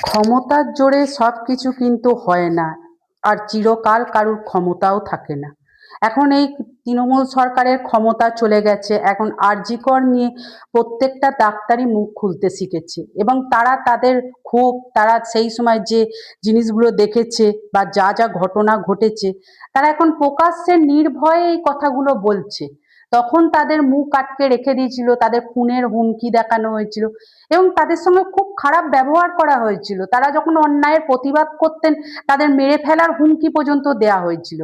ক্ষমতার জোরে সবকিছু কিন্তু হয় না, আর চিরকাল কারুর ক্ষমতাও থাকে না। এখন এই তৃণমূল সরকারের ক্ষমতা চলে গেছে, এখন আরজি কর নিয়ে প্রত্যেকটা ডাক্তারই মুখ খুলতে শিখেছে, এবং তারা তাদের ক্ষোভ, তারা সেই সময় যে জিনিসগুলো দেখেছে বা যা যা ঘটনা ঘটেছে, তারা এখন প্রকাশ্যে নির্ভয়ে এই কথাগুলো বলছে। তখন তাদের মুখ আটকে রেখে দিয়েছিল, তাদের খুনের হুমকি দেখানো হয়েছিল এবং তাদের সঙ্গে খুব খারাপ ব্যবহার করা হয়েছিল। তারা যখন অন্যায়ের প্রতিবাদ করতেন, তাদের মেরে ফেলার হুমকি পর্যন্ত দেয়া হয়েছিল।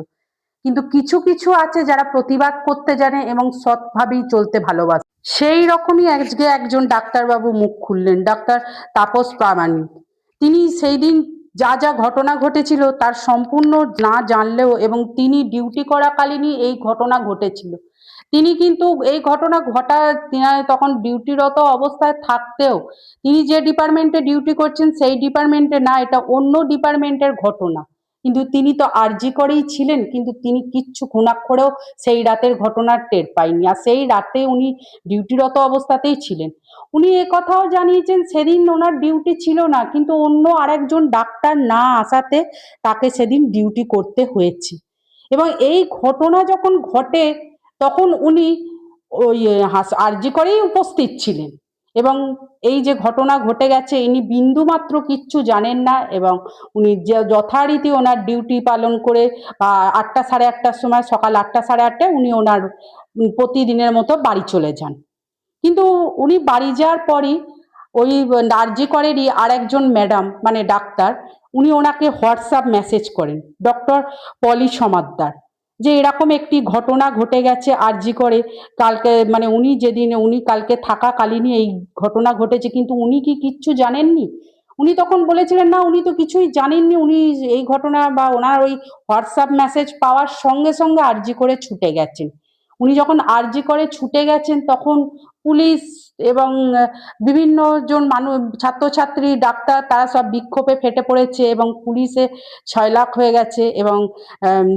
কিন্তু কিছু কিছু আছে যারা প্রতিবাদ করতে জানে এবং সৎভাবেই চলতে ভালোবাসে। সেই রকমই আজকে একজন ডাক্তারবাবু মুখ খুললেন, ডাক্তার তাপস প্রামাণিক। তিনি সেই দিন যা যা ঘটনা ঘটেছিল তার সম্পূর্ণ না জানলেও, এবং তিনি ডিউটি করাকালীনই এই ঘটনা ঘটেছিল। তিনি কিন্তু এই ঘটনা তিনি তখন ডিউটিরত অবস্থায় থাকতেও তিনি যে ডিপার্টমেন্টে ডিউটি করছেন সেই ডিপার্টমেন্টে না, এটা অন্য ডিপার্টমেন্টের ঘটনা। কিন্তু তিনি তো আরজি করেই ছিলেন, কিন্তু তিনি কিচ্ছু ঘুণাক্ষরেও সেই রাতের ঘটনার টের পাইনি, আর সেই রাতে উনি ডিউটিরত অবস্থাতেই ছিলেন। উনি কথাও জানিয়েছেন সেদিন ওনার ডিউটি ছিল না, কিন্তু অন্য আরেকজন ডাক্তার না আসাতে তাকে সেদিন ডিউটি করতে হয়েছে। এবং এই ঘটনা যখন ঘটে তখন উনি ওই আরজি করেই উপস্থিত ছিলেন, এবং এই যে ঘটনা ঘটে গেছে ইনি বিন্দুমাত্র কিচ্ছু জানেন না, এবং উনি যথারীতি ওনার ডিউটি পালন করে 8টা সাড়ে 8টার সময়, সকাল 8টা সাড়ে 8টায় উনি ওনার প্রতিদিনের মতো বাড়ি চলে যান। কিন্তু উনি বাড়ি যাওয়ার পরই ওই আরজি করেরই আর একজন ম্যাডাম মানে ডাক্তার, উনি ওনাকে হোয়াটসঅ্যাপ মেসেজ করেন, ডক্টর পলি সমাদ্দার, যে এরকম একটি ঘটনা ঘটে গেছে আরজি করে। কালকে মানে উনি যেদিন উনি কালকে থাকাকালীনই এই ঘটনা ঘটেছে, কিন্তু উনি কি কিচ্ছু জানেননি? উনি তখন বলেছিলেন না, উনি তো কিছুই জানেননি, উনি এই ঘটনা বা ওনার ওই হোয়াটসঅ্যাপ মেসেজ পাওয়ার সঙ্গে সঙ্গে আরজি করে ছুটে গেছেন। উনি যখন আরজি করে ছুটে গেছেন তখন পুলিশ এবং বিভিন্ন জন মানুষ, ছাত্রছাত্রী, ডাক্তার, তারা সব বিক্ষোভে ফেটে পড়েছে এবং পুলিশে ছয়লাপ হয়ে গেছে, এবং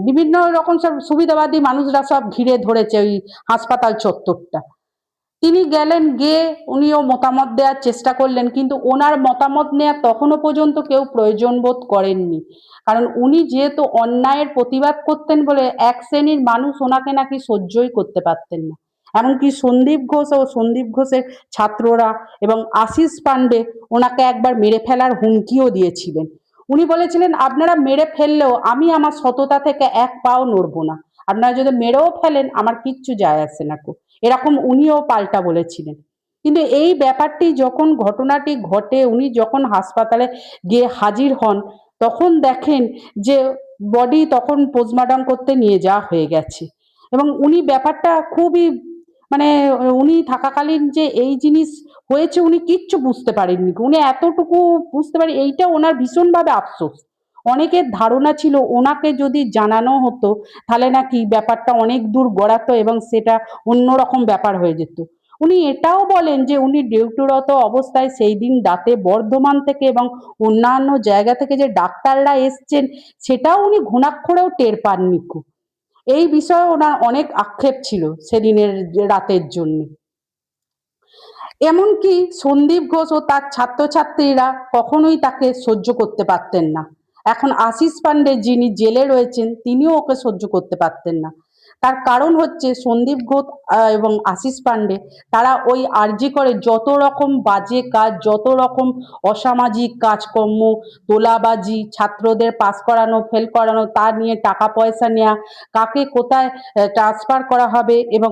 বিভিন্ন রকম সব সুবিধাবাদী মানুষরা সব ঘিরে ধরেছে ওই হাসপাতাল চত্বরটা। তিনি গেলেন, গিয়ে উনিও মতামত দেওয়ার চেষ্টা করলেন, কিন্তু ওনার মতামত নেওয়ার তখনও পর্যন্ত কেউ প্রয়োজন বোধ করেননি, কারণ উনি যেহেতু অন্যায়ের প্রতিবাদ করতেন বলে এক শ্রেণীর মানুষ ওনাকে নাকি সহ্যই করতে পারতেন না। এমনকি সন্দীপ ঘোষ ও সন্দীপ ঘোষের ছাত্ররা এবং আশিস পান্ডে ওনাকে একবার মেরে ফেলার হুমকিও দিয়েছিলেন। উনি বলেছিলেন, আপনারা মেরে ফেললেও আমি আমার সততা থেকে এক পাও নড়বো না, আপনারা যদি মেরেও ফেলেন আমার কিচ্ছু যায় আসে না কো, এরকম উনিও পাল্টা বলেছিলেন। কিন্তু এই ব্যাপারটি যখন ঘটনাটি ঘটে, উনি যখন হাসপাতালে গিয়ে হাজির হন তখন দেখেন যে বডি তখন পোস্টমর্টম করতে নিয়ে যাওয়া হয়ে গেছে, এবং উনি ব্যাপারটা খুবই মানে উনি থাকাকালীন যে এই জিনিস হয়েছে উনি কিচ্ছু বুঝতে পারেননি। উনি এতটুকু বুঝতে পারেন, এইটা ওনার ভীষণভাবে আফসোস। অনেকের ধারণা ছিল ওনাকে যদি জানানো হতো তাহলে নাকি ব্যাপারটা অনেক দূর গড়াতো এবং সেটা অন্যরকম ব্যাপার হয়ে যেত। উনি এটাও বলেন যে উনি ডিউটিরত অবস্থায় সেই দিন রাতে বর্ধমান থেকে এবং অন্যান্য জায়গা থেকে যে ডাক্তাররা এসছেন সেটাও উনি ঘুণাক্ষরেও টের পাননি। এই বিষয়ে ওনার অনেক আক্ষেপ ছিল সেদিনের রাতের জন্য। এমনকি সন্দীপ ঘোষ ও তার ছাত্রছাত্রীরা কখনোই তাকে সহ্য করতে পারতেন না। এখন আশিস পান্ডে যিনি জেলে রয়েছেন তিনিও ওকে সহ্য করতে পারতেন না। তার কারণ হচ্ছে সন্দীপ ঘোষ এবং আশিস পান্ডে তারা ওই আরজি করে যত রকম বাজে কাজ, যত রকম অসামাজিক কাজকর্ম, তোলাবাজি, ছাত্রদের পাস করানো, ফেল করানো, তা নিয়ে টাকা পয়সা নেওয়া, কাকে কোথায় ট্রান্সফার করা হবে এবং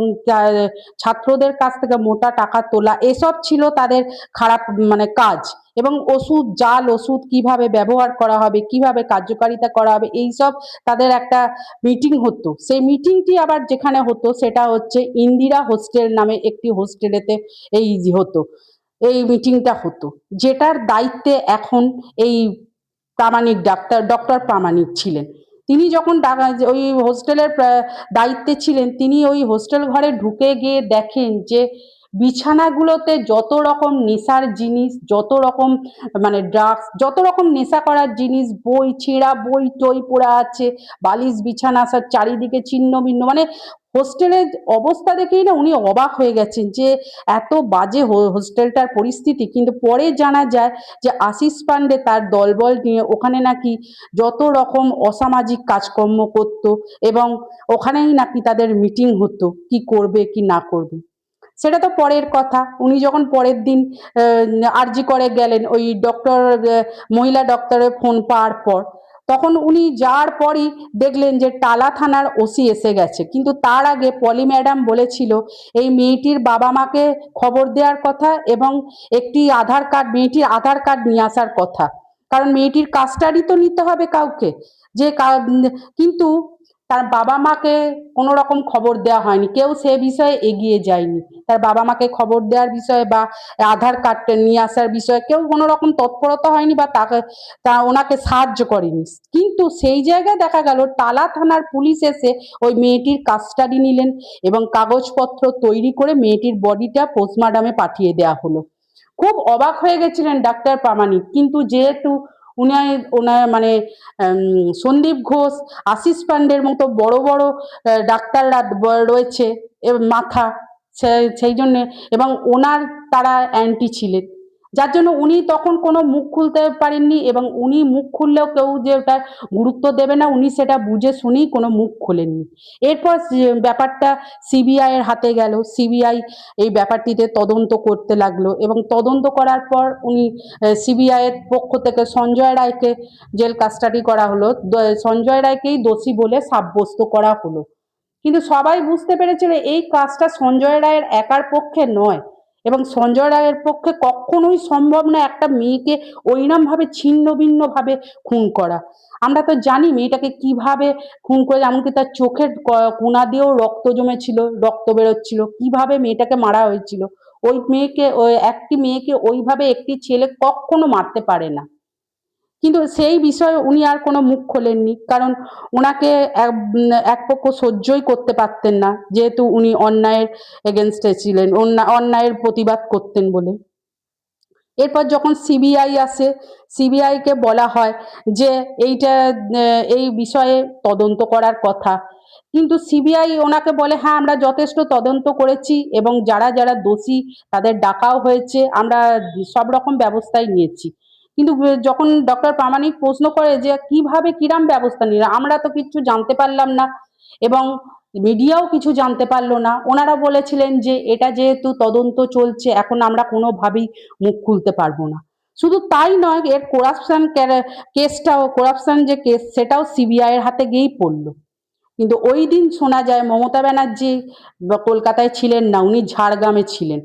ছাত্রদের কাছ থেকে মোটা টাকা তোলা, এসব ছিল তাদের খারাপ মানে কাজ। এবং ওষুধ, জাল ওষুধ কিভাবে ব্যবহার করা হবে, কিভাবে কার্যকারিতা করা হবে, এইসব তাদের একটা মিটিং হতো। সেই মিটিংটি আবার যেখানে হতো সেটা হচ্ছে ইন্দিরা হোস্টেল নামে একটি হোস্টেলেতে এই হতো, এই মিটিংটা হতো, যেটার দায়িত্বে এখন এই প্রামাণিক ডাক্তার ডক্টর প্রামাণিক ছিলেন। তিনি যখন ওই হোস্টেলের দায়িত্বে ছিলেন, তিনি ওই হোস্টেল ঘরে ঢুকে গিয়ে দেখেন যে বিছানাগুলোতে যত রকম নেশার জিনিস, যত রকম মানে ড্রাগস, যত রকম নেশা করার জিনিস, বই, ছেঁড়া বই টই পড়ে আছে, বালিশ বিছানা সব চারিদিকে ছিন্ন ভিন্ন, মানে হোস্টেলের অবস্থা দেখেই না উনি অবাক হয়ে গেছেন যে এত বাজে হোস্টেলটার পরিস্থিতি। কিন্তু পরে জানা যায় যে আশিস পান্ডে তার দলবল নিয়ে ওখানে নাকি যত রকম অসামাজিক কাজকর্ম করত এবং ওখানেই নাকি তাদের মিটিং হতো কি করবে কি না করবে। সেটা তো পরের কথা। উনি যখন পরের দিন আরজি করে গেলেন ওই ডক্টর, মহিলা ডক্টরের ফোন পাওয়ার পর, তখন উনি যাওয়ার পরই দেখলেন যে টালা থানার ওসি এসে গেছে। কিন্তু তার আগে পলি ম্যাডাম বলেছিল এই মেয়েটির বাবা মাকে খবর দেওয়ার কথা এবং একটি আধার কার্ড, মেয়েটির আধার কার্ড নিয়ে আসার কথা, কারণ মেয়েটির কাস্টাডি তো নিতে হবে কাউকে। যে কিন্তু তার বাবা মাকে কোনো রকম খবর দেওয়া হয়নি, কেউ সে বিষয়ে এগিয়ে যায়নি। তার বাবা মাকে খবর দেওয়ার বিষয়ে বা আধার কার্ডটা নিয়ে আসার বিষয়ে কেউ কোনো রকম তৎপরতা হয়নি বা তাকে ওনাকে সাহায্য করেনি। কিন্তু সেই জায়গায় দেখা গেল টালা থানার পুলিশ এসে ওই মেয়েটির কাস্টাডি নিলেন এবং কাগজপত্র তৈরি করে মেয়েটির বডিটা পোস্টমর্টমে পাঠিয়ে দেওয়া হলো। খুব অবাক হয়ে গেছিলেন ডাক্তার প্রামাণিক। কিন্তু যেহেতু ওনার মানে সন্দীপ ঘোষ, আশিস পান্ডের মতো বড় বড় ডাক্তাররা রয়েছে মাথা, সেই জন্যে এবং ওনার তারা অ্যান্টি ছিলেন, যার জন্য উনি তখন কোনো মুখ খুলতে পারেননি এবং উনি মুখ খুললেও কেউ যে ওটা গুরুত্ব দেবে না উনি সেটা বুঝে শুনেই কোনো মুখ খোলেননি। এরপর ব্যাপারটা সিবিআই এর হাতে গেল। সিবিআই এই ব্যাপারটিতে তদন্ত করতে লাগলো এবং তদন্ত করার পর উনি সিবিআই এর পক্ষ থেকে সঞ্জয় রায়কে জেল কাস্টাডি করা হলো, সঞ্জয় রায়কেই দোষী বলে সাব্যস্ত করা হলো। কিন্তু সবাই বুঝতে পেরেছিল এই কাজটা সঞ্জয় রায়ের একার পক্ষে নয় এবং সঞ্জয় রায়ের পক্ষে কখনোই সম্ভব না একটা মেয়েকে ওইরকম ভাবে ছিন্ন ভিন্ন ভাবে খুন করা। আমরা তো জানি মেয়েটাকে কিভাবে খুন করে, এমনকি তার চোখের কোনা দিয়েও রক্ত জমেছিল, রক্ত বেরোচ্ছিল, কিভাবে মেয়েটাকে মারা হয়েছিল। ওই মেয়েকে, ওই একটি মেয়েকে ওইভাবে একটি ছেলে কখনো মারতে পারে না। কিন্তু সেই বিষয়ে উনি আর কোনো মুখ খোলেননি, কারণ ওনাকে এক পক্ষ সহ্যই করতে পারতেন না, যেহেতু উনি অন্যায়ের এগেনস্টে ছিলেন, অন্যায়ের প্রতিবাদ করতেন বলে। এরপর যখন সিবিআই আসে, সিবিআই কে বলা হয় যে এইটা এই বিষয়ে তদন্ত করার কথা। কিন্তু সিবিআই ওনাকে বলে হ্যাঁ আমরা যথেষ্ট তদন্ত করেছি এবং যারা যারা দোষী তাদের ডাকাও হয়েছে, আমরা সব রকম ব্যবস্থাই নিয়েছি। কিন্তু যখন ডক্টর প্রামাণিক প্রশ্ন করে যে কিভাবে কিরাম ব্যবস্থা নিলেন, আমরা তো কিচ্ছু জানতে পারলাম না এবং মিডিয়াও কিছু জানতে পারলো না। ওনারা বলেছিলেন যে এটা যেহেতু তদন্ত চলছে এখন আমরা কোনোভাবেই মুখ খুলতে পারবো না। শুধু তাই নয়, এর করাপশন কেসটাও, করাপশন যে কেস সেটাও সিবিআই এর হাতে গিয়েই পড়লো। কিন্তু ওই দিন শোনা যায় মমতা ব্যানার্জি কলকাতায় ছিলেন না, উনি ঝাড়গ্রামে ছিলেন।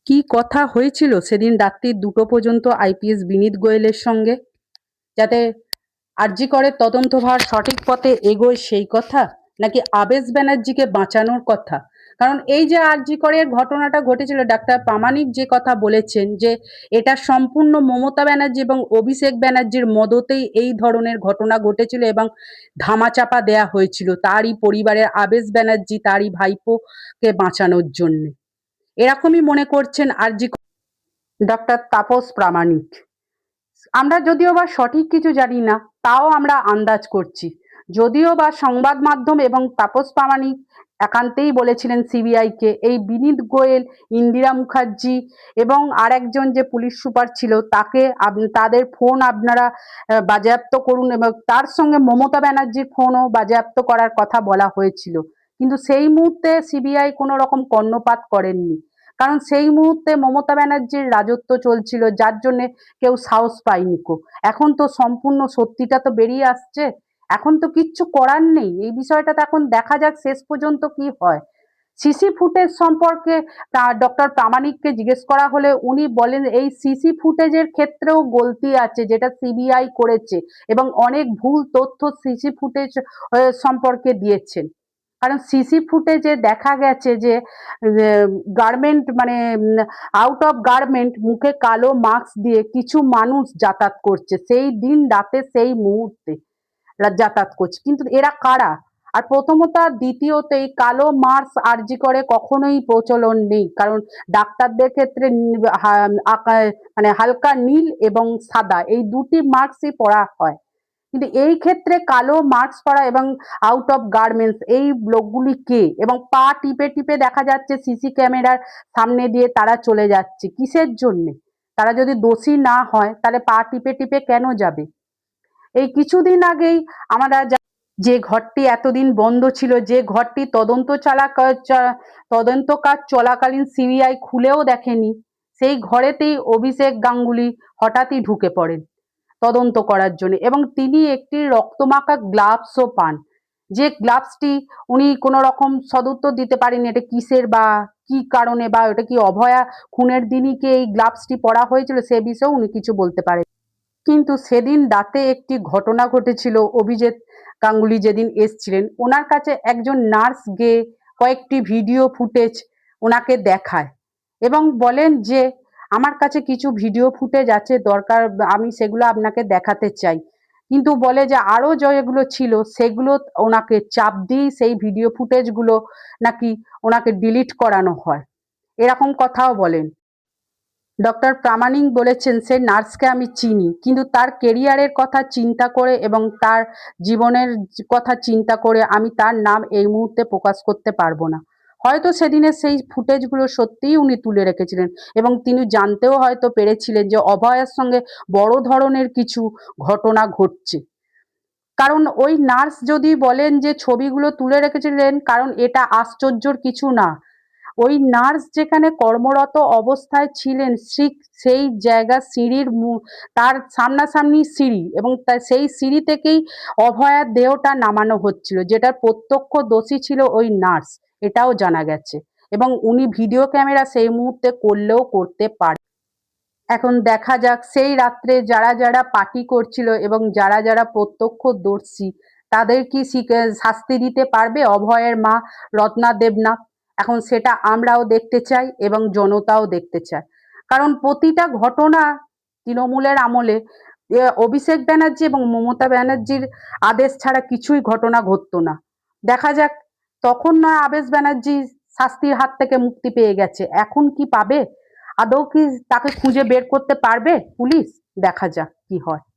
কি কথা হয়েছিল সেদিন রাত্রি 2টো পর্যন্ত আইপিএস বিনীত গোয়েলের সঙ্গে, যাতে আরজি করে তদন্তভার সঠিক পথে এগোয় সেই কথা, নাকি আবেশ ব্যানার্জিকে বাঁচানোর কথা? কারণ এই যে আরজি করের ঘটনাটা ঘটেছিল, ডাক্তার প্রামাণিক যে কথা বলেছেন যে এটা সম্পূর্ণ মমতা ব্যানার্জি এবং অভিষেক ব্যানার্জির মদতেই এই ধরনের ঘটনা ঘটেছিল এবং ধামাচাপা দেয়া হয়েছিল তারই পরিবারের আবেশ ব্যানার্জি, তারই ভাইপোকে বাঁচানোর জন্য। এরকমই মনে করছেন আরজি ডক্টর তাপস প্রামাণিক। আমরা যদিও বা সঠিক কিছু জানি না, তাও আমরা আন্দাজ করছি। যদিও বা সংবাদ মাধ্যম এবং তাপস প্রামাণিক একান্তেই বলেছিলেন সিবিআই কে এই বিনীত গোয়েল, ইন্দিরা মুখার্জি এবং আরেকজন যে পুলিশ সুপার ছিল তাকে তাদের ফোন আপনারা বাজেয়াপ্ত করুন এবং তার সঙ্গে মমতা ব্যানার্জির ফোনও বাজেয়াপ্ত করার কথা বলা হয়েছিল। কিন্তু সেই মুহূর্তে সিবিআই কোনো রকম কর্ণপাত করেননি, কারণ সেই মুহূর্তে মমতা ব্যানার্জির রাজত্ব চলছিল, যার জন্য কেউ সাহস পায়নি কো। এখন তো সম্পূর্ণ সত্যিটা তো বেরিয়ে আসছে, এখন তো কিচ্ছু করার নেই। এই বিষয়টা তো এখন দেখা যাক শেষ পর্যন্ত কি হয়। সিসি ফুটেজ সম্পর্কে ডক্টর প্রামাণিককে জিজ্ঞেস করা হলে উনি বলেন এই সিসি ফুটেজের ক্ষেত্রেও গলতি আছে যেটা সিবিআই করেছে এবং অনেক ভুল তথ্য সিসি ফুটেজ সম্পর্কে দিয়েছেন। কারণ সিসি ফুটেজে দেখা গেছে যে গার্মেন্ট মানে আউট অফ গার্মেন্ট মুখে কালো মাস্ক দিয়ে কিছু মানুষ যাতায়াত করছে সেই দিন রাতে, সেই মুহূর্তে যাতায়াত করছে। কিন্তু এরা কারা? আর প্রথমত আর দ্বিতীয়ত এই কালো মাস্ক আরজি করে কখনোই প্রচলন নেই, কারণ ডাক্তারদের ক্ষেত্রে মানে হালকা নীল এবং সাদা এই দুটি মাস্কই পরা হয়। কিন্তু এই ক্ষেত্রে কালো মাস্ক পরা এবং আউট অফ গার্মেন্টস এই লোকগুলি কে? এবং পা টিপে টিপে দেখা যাচ্ছে সিসি ক্যামেরার সামনে দিয়ে তারা চলে যাচ্ছে কিসের জন্যে? তারা যদি দোষী না হয় তাহলে পা টিপে টিপে কেন যাবে? এই কিছুদিন আগেই আমরা যে ঘরটি এতদিন বন্ধ ছিল, যে ঘরটি তদন্ত কাজ চলাকালীন সিবিআই খুলেও দেখেনি, সেই ঘরেতেই অভিষেক গাঙ্গুলি হঠাৎই ঢুকে পড়েন তদন্ত করার জন্য, এবং তিনি একটি রক্তমাখা গ্লাভসও পান, যে গ্লাভসটি উনি কোনো রকম সদুত্তর দিতে পারেনি এটা কিসের বা কি কারণে, বা ওটা কি অভয়া খুনের দিনই কি এই গ্লাভসটি পরা হয়েছিল সে বিষয়েও উনি কিছু বলতে পারেন। কিন্তু সেদিন রাতে একটি ঘটনা ঘটেছিল। অভিজিৎ গাঙ্গুলি যেদিন এসছিলেন ওনার কাছে একজন নার্স গিয়ে কয়েকটি ভিডিও ফুটেজ ওনাকে দেখায় এবং বলেন যে আমার কাছে কিছু ভিডিও ফুটেজ আছে, দরকার আমি সেগুলো আপনাকে দেখাতে চাই। কিন্তু বলে যে আরো যেগুলো ছিল সেগুলো ওনাকে চাপ দিয়ে সেই ভিডিও ফুটেজগুলো নাকি ওনাকে ডিলিট করানো হয়, এরকম কথাও বলেন। ডক্টর প্রামাণিক বলেছেন সে নার্সকে আমি চিনি, কিন্তু তার কেরিয়ারের কথা চিন্তা করে এবং তার জীবনের কথা চিন্তা করে আমি তার নাম এই মুহূর্তে প্রকাশ করতে পারবো না। হয়তো সেদিনের সেই ফুটেজগুলো সত্যিই উনি তুলে রেখেছিলেন এবং তিনি জানতেও হয়তো পেরেছিলেন যে অভয়ার সঙ্গে বড় ধরনের কিছু ঘটনা ঘটছে। কারণ ওই নার্স যদি বলেন যে ছবিগুলো তুলে রেখেছিলেন, কারণ এটা আশ্চর্যর কিছু না। ওই নার্স যেখানে কর্মরত অবস্থায় ছিলেন ঠিক সেই জায়গা তার সামনাসামনি সিঁড়ি, এবং সেই সিঁড়ি থেকেই অভয়ার দেহটা নামানো হচ্ছিল, যেটার প্রত্যক্ষ দোষী ছিল ওই নার্স, এটাও জানা গেছে। এবং উনি ভিডিও ক্যামেরা সেই মুহূর্তে করলেও করতে পারে। এখন দেখা যাক সেই রাত্রে যারা যারা পার্টি করছিল এবং যারা যারা প্রত্যক্ষদর্শী তাদের কি শাস্তি দিতে পারবে অভয়ের মা রত্না দেবনাথ? এখন সেটা আমরাও দেখতে চাই এবং জনতাও দেখতে চায়। কারণ প্রতিটা ঘটনা তৃণমূলের আমলে অভিষেক ব্যানার্জি এবং মমতা ব্যানার্জির আদেশ ছাড়া কিছুই ঘটনা ঘটতো না। দেখা যাক, তখন নয় আবেশ ব্যানার্জি শাস্তির হাত থেকে মুক্তি পেয়ে গেছে, এখন কি পাবে? আদৌ কি তাকে খুঁজে বের করতে পারবে পুলিশ? দেখা যাক কি হয়।